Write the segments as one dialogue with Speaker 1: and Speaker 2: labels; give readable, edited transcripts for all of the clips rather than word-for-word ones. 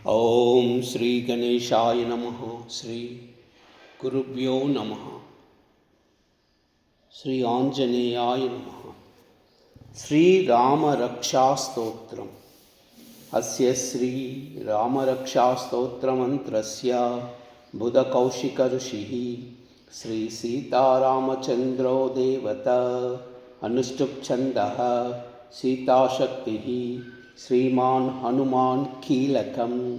Speaker 1: ओम श्री गणेशाय नमः। श्री गुरुभ्यो नमः। श्री आंजनेयाय नमः। श्री राम रक्षा स्तोत्रम्। अस्य श्री राम रक्षा स्तोत्र मंत्रस्य बुधकौशिक ऋषिः श्री सीतारामचंद्रो देवता अनुष्टुप् छन्दः सीताशक्तिः श्रीमान हनुमान कीलकम्।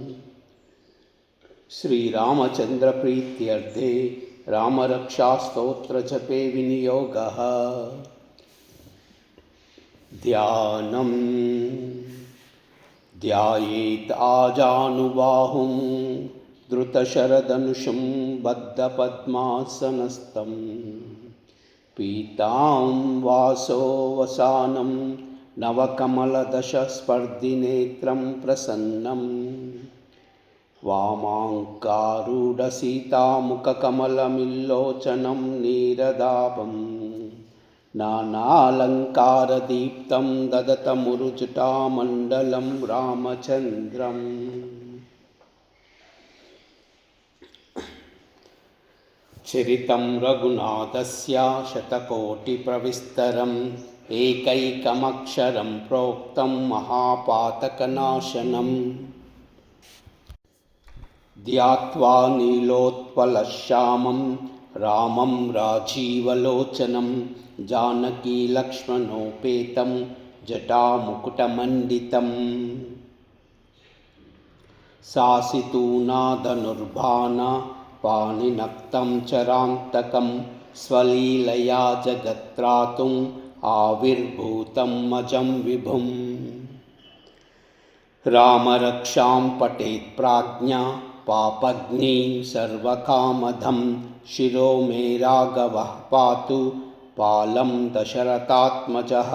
Speaker 1: श्री रामचंद्र प्रीत्यर्थे रामरक्षा स्तोत्र जपे विनियोगः। ध्यानम्। ध्यायेत् आजानुबाहुं धृतशरधनुषं बद्धपद्मासनस्थं पीतां वासोवसानं नवकमलदशस्पर्धिनेत्रं प्रसन्नं वामाङ्कारूढसीतामुखकमलमिल्लोचनं नीरदाभम् नानालङ्कारदीप्तं ददतमुरुजुटामण्डलं रामचन्द्रम्। चरितं रघुनाथस्य शतकोटिप्रविस्तरम् एकैकमक्षरं प्रोक्तं महापातकनाशनम्। ध्यात्वा नीलोत्पलश्यामं रामं राजीवलोचनं जानकीलक्ष्मणोपेतं जटामुकुटमण्डितं सासितूनाधनुर्बाण पाणिनक्तं चरान्तकं स्वलीलया जगत्त्रातुम् आविर्भूतं मजं विभुम्। रामरक्षां पठेत् प्राज्ञा पापग्निं सर्वकामदं शिरो मे राघवः पातु पालं दशरथात्मजः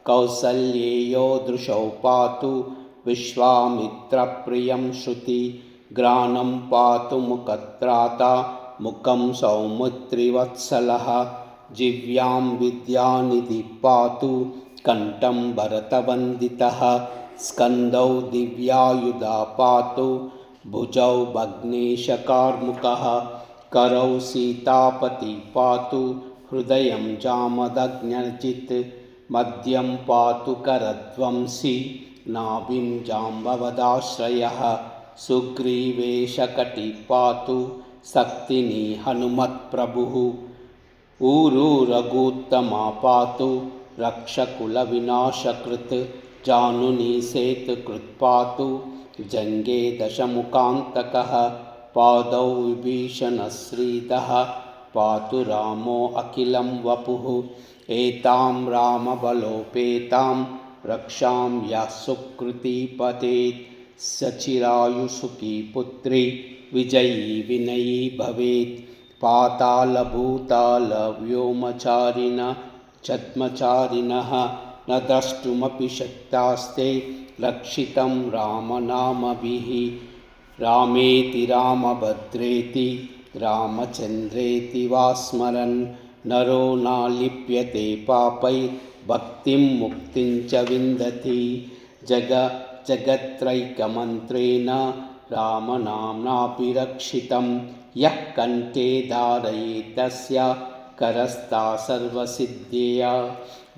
Speaker 1: कौसल्येयो दृशौ पातु विश्वामित्रप्रियं श्रुति ग्रानं पातु मुखत्राता मुखं सौमित्रिवत्सलः जिह्वां विद्यानिधिः पातु कण्ठं भरतवन्दितः स्कन्दौ दिव्यायुधा पातु भुजौ भग्नेशकार्मुकः करौ सीतापति पातु हृदयं जामदग्न्यर्जित् मध्यं पातु करध्वंसी नाभिं जाम्बवदाश्रयः सुग्रीवेशकटी पातु शक्तिनी हनुमत्प्रभुः ऊरू रघुत्तमा पातु रक्षकुलविनाशकृत् जानुनी सेतुकृत् पातु जङ्गे दशमुखान्तकः पादौ विभीषणश्रीदः पातु रामो अखिलं वपुः एतां रामबलोपेतां रक्षां यः सुकृती पतेत् सचिरायुसुखी पुत्री विजयी विनयी भवेत् पातालभूतालव्योमचारिणः छद्मचारिणः न द्रष्टुमपि शक्तास्ते रक्षितं रामनामभिः रामेति रामभद्रेति रामचन्द्रेति वा स्मरन् नरो न लिप्यते पापै भक्तिं मुक्तिं च विन्दति जगत्रैकमन्त्रेण रामनाम्नाभिरक्षितं यः कण्ठे धारयेत् तस्य करस्था सर्वसिद्धिया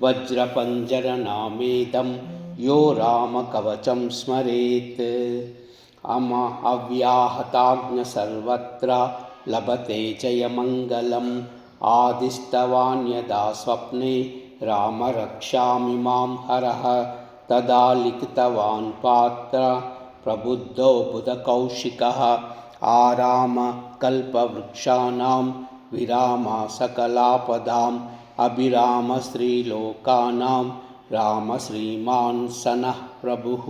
Speaker 1: वज्रपञ्जरनामेदं यो रामकवचं स्मरेत् अव्याहताज्ञ सर्वत्र लभते जयमङ्गलम् आदिष्टवान् यदा स्वप्ने रामरक्षामिमां हरः तदा लिखितवान् पात्र प्रबुद्धो बुधकौशिकः आराम कल्पवृक्षाणां विराम सकलापदाम् अभिराम श्रीलोकानां राम श्रीमान् सनः प्रभुः।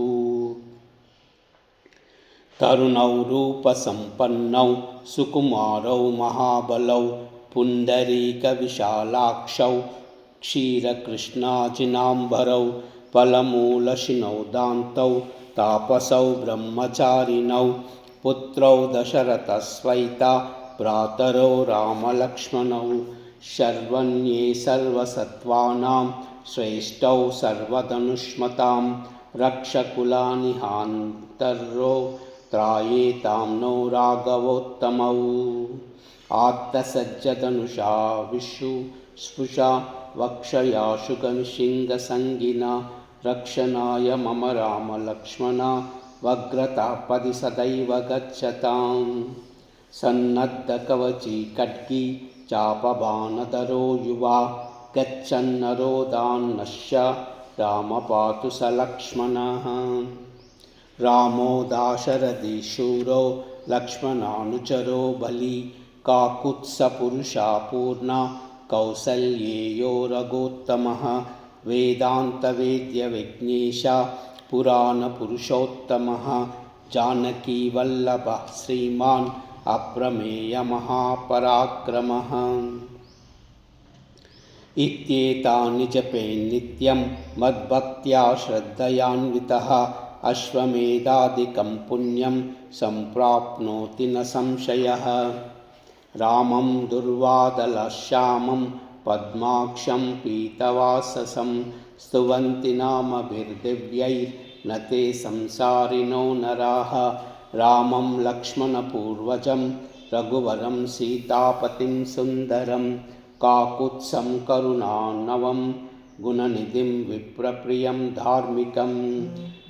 Speaker 1: तरुणौ रूपसम्पन्नौ सुकुमारौ महाबलौ पुण्डरीकविशालाक्षौ क्षीरकृष्णाजिनाम्बरौ फलमूलशिनौ दान्तौ तापसौ ब्रह्मचारिणौ पुत्रौ दशरथस्वैता भ्रातरौ रामलक्ष्मणौ शर्वण्ये सर्वसत्त्वानां श्रेष्ठौ सर्वधनुष्मतां रक्षकुलानिहान्तर्यो त्रायेतां नो राघवोत्तमौ। आत्तसज्जतनुषा विशु स्पृशा वक्षया शुकनिशिङ्गसङ्गिना रक्षणाय मम राम लक्ष्मण वग्रतापदि सदैव गच्छताम्। सन्नद्धकवची खड्गी चापबाणधरो युवा गच्छन्नरोदान्नश्य राम पातु स लक्ष्मणः। रामो दाशरथी शूरो लक्ष्मणानुचरो बली काकुत्स्थपुरुषा पूर्णा कौसल्येयो रघोत्तमः। वेदान्तवेद्यविघ्नेश पुराणपुरुषोत्तमः जानकीवल्लभः श्रीमान् अप्रमेयमहापराक्रमः। इत्येतानि जपे नित्यं मद्भक्त्या श्रद्धयान्वितः अश्वमेधादिकं पुण्यं सम्प्राप्नोति न संशयः। रामं दुर्वादलश्यामं पद्माक्षं पीतवाससं स्तुवन्ति नामभिर्दिव्यैर्न ते संसारिणो नराः। रामं लक्ष्मणपूर्वजं रघुवरं सीतापतिं सुन्दरं काकुत्स्थं करुणानवं गुणनिधिं विप्रप्रियं धार्मिकं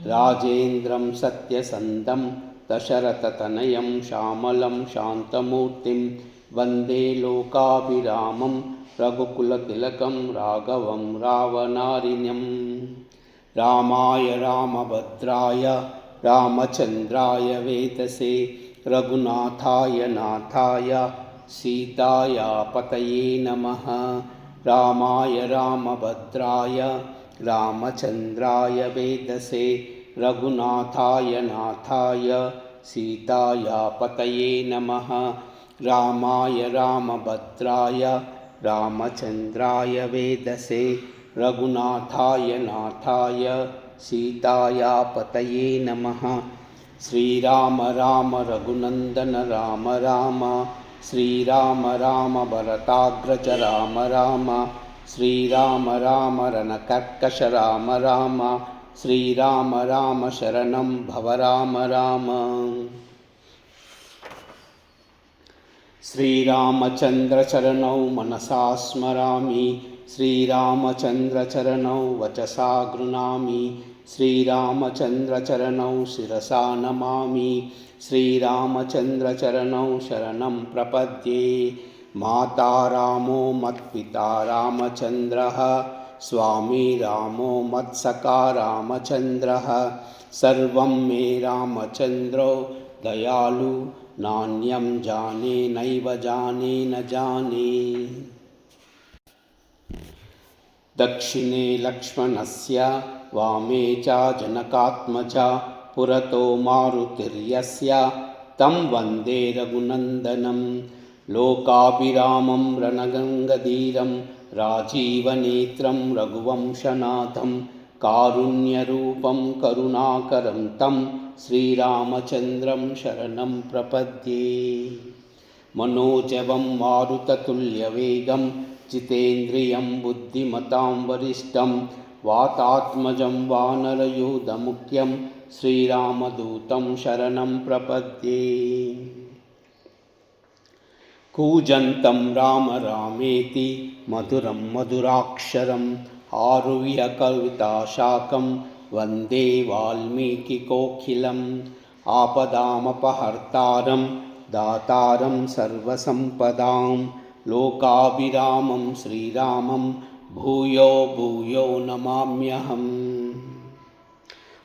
Speaker 1: राजेन्द्रं सत्यसन्धं दशरथतनयं श्यामलं शान्तमूर्तिं वन्दे लोकाभिरामं रघुकुलतिलकं राघवं रावणारिणं। रामाय रामभद्राय रामचन्द्राय वेदसे रघुनाथाय नाथाय सीताया पतये नमः। रामाय रामभद्राय रामचन्द्राय वेदसे रघुनाथाय नाथाय सीताया पतये नमः। रामाय रामभद्राय रामचन्द्राय वेदसे रघुनाथाय नाथाय सीताया पतये नमः। श्रीराम राम रघुनन्दन राम राम श्रीराम राम भरताग्रज राम राम श्रीराम राम रणकर्कश राम राम श्रीराम राम शरणं भव राम राम। श्रीरामचन्द्रचरणौ मनसा स्मरामि श्रीरामचन्द्रचरणौ वचसा गृह्णामि श्रीरामचन्द्रचरणौ शिरसा नमामि श्रीरामचन्द्रचरणौ शरणं प्रपद्ये। माता रामो मत्पिता रामचन्द्रः स्वामी रामो मत्सखा रामचन्द्रः सर्वं मे रामचन्द्रो दयालु नान्यं जाने नैव जाने न जाने। दक्षिणे लक्ष्मणस्य वामे च जनकात्मजा पुरतो मारुतिर्यस्य तं वन्दे रघुनन्दनं। लोकाभिरामं रणगङ्गधीरं राजीवनेत्रं रघुवंशनाथं कारुण्यरूपं करुणाकरं तं श्रीरामचन्द्रं शरणं प्रपद्ये। मनोजवं मारुततुल्यवेगं जितेन्द्रियं बुद्धिमतां वरिष्ठं वातात्मजं वानरयूथमुख्यं श्रीरामदूतं शरणं प्रपद्ये। कूजन्तं राम रामेति मधुरं मधुराक्षरम् आरुह्य कविताशाकं वन्दे वाल्मीकिकोकिलम्। आपदामपहर्तारं दातारं सर्वसम्पदां लोकाभिरामं श्रीरामं भूयो भूयो नमाम्यहम्।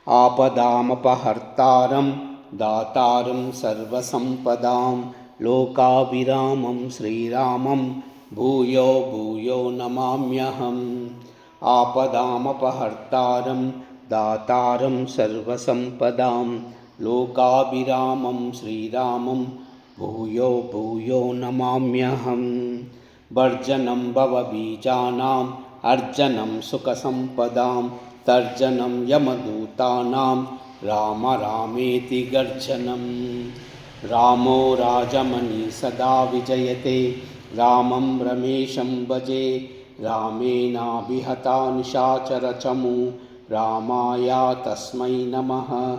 Speaker 1: आपदामपहर्तारं दातारं सर्वसम्पदां लोकाभिरामं श्रीरामं भूयो भूयो नमाम्यहम्। आपदामपहर्तारं दातारं सर्वसम्पदां लोकाभिरामं श्रीरामं भूयो भूयो नमाम्यहम्। वर्जनं भवबीजानाम् अर्जनं सुखसम्पदां तर्जनं यमदूतानां राम रामेति गर्जनम्। रामो राजमणि सदा विजयते रामं रमेशं भजे रामेणाभिहता निशाचरचमू रामाय तस्मै नमः।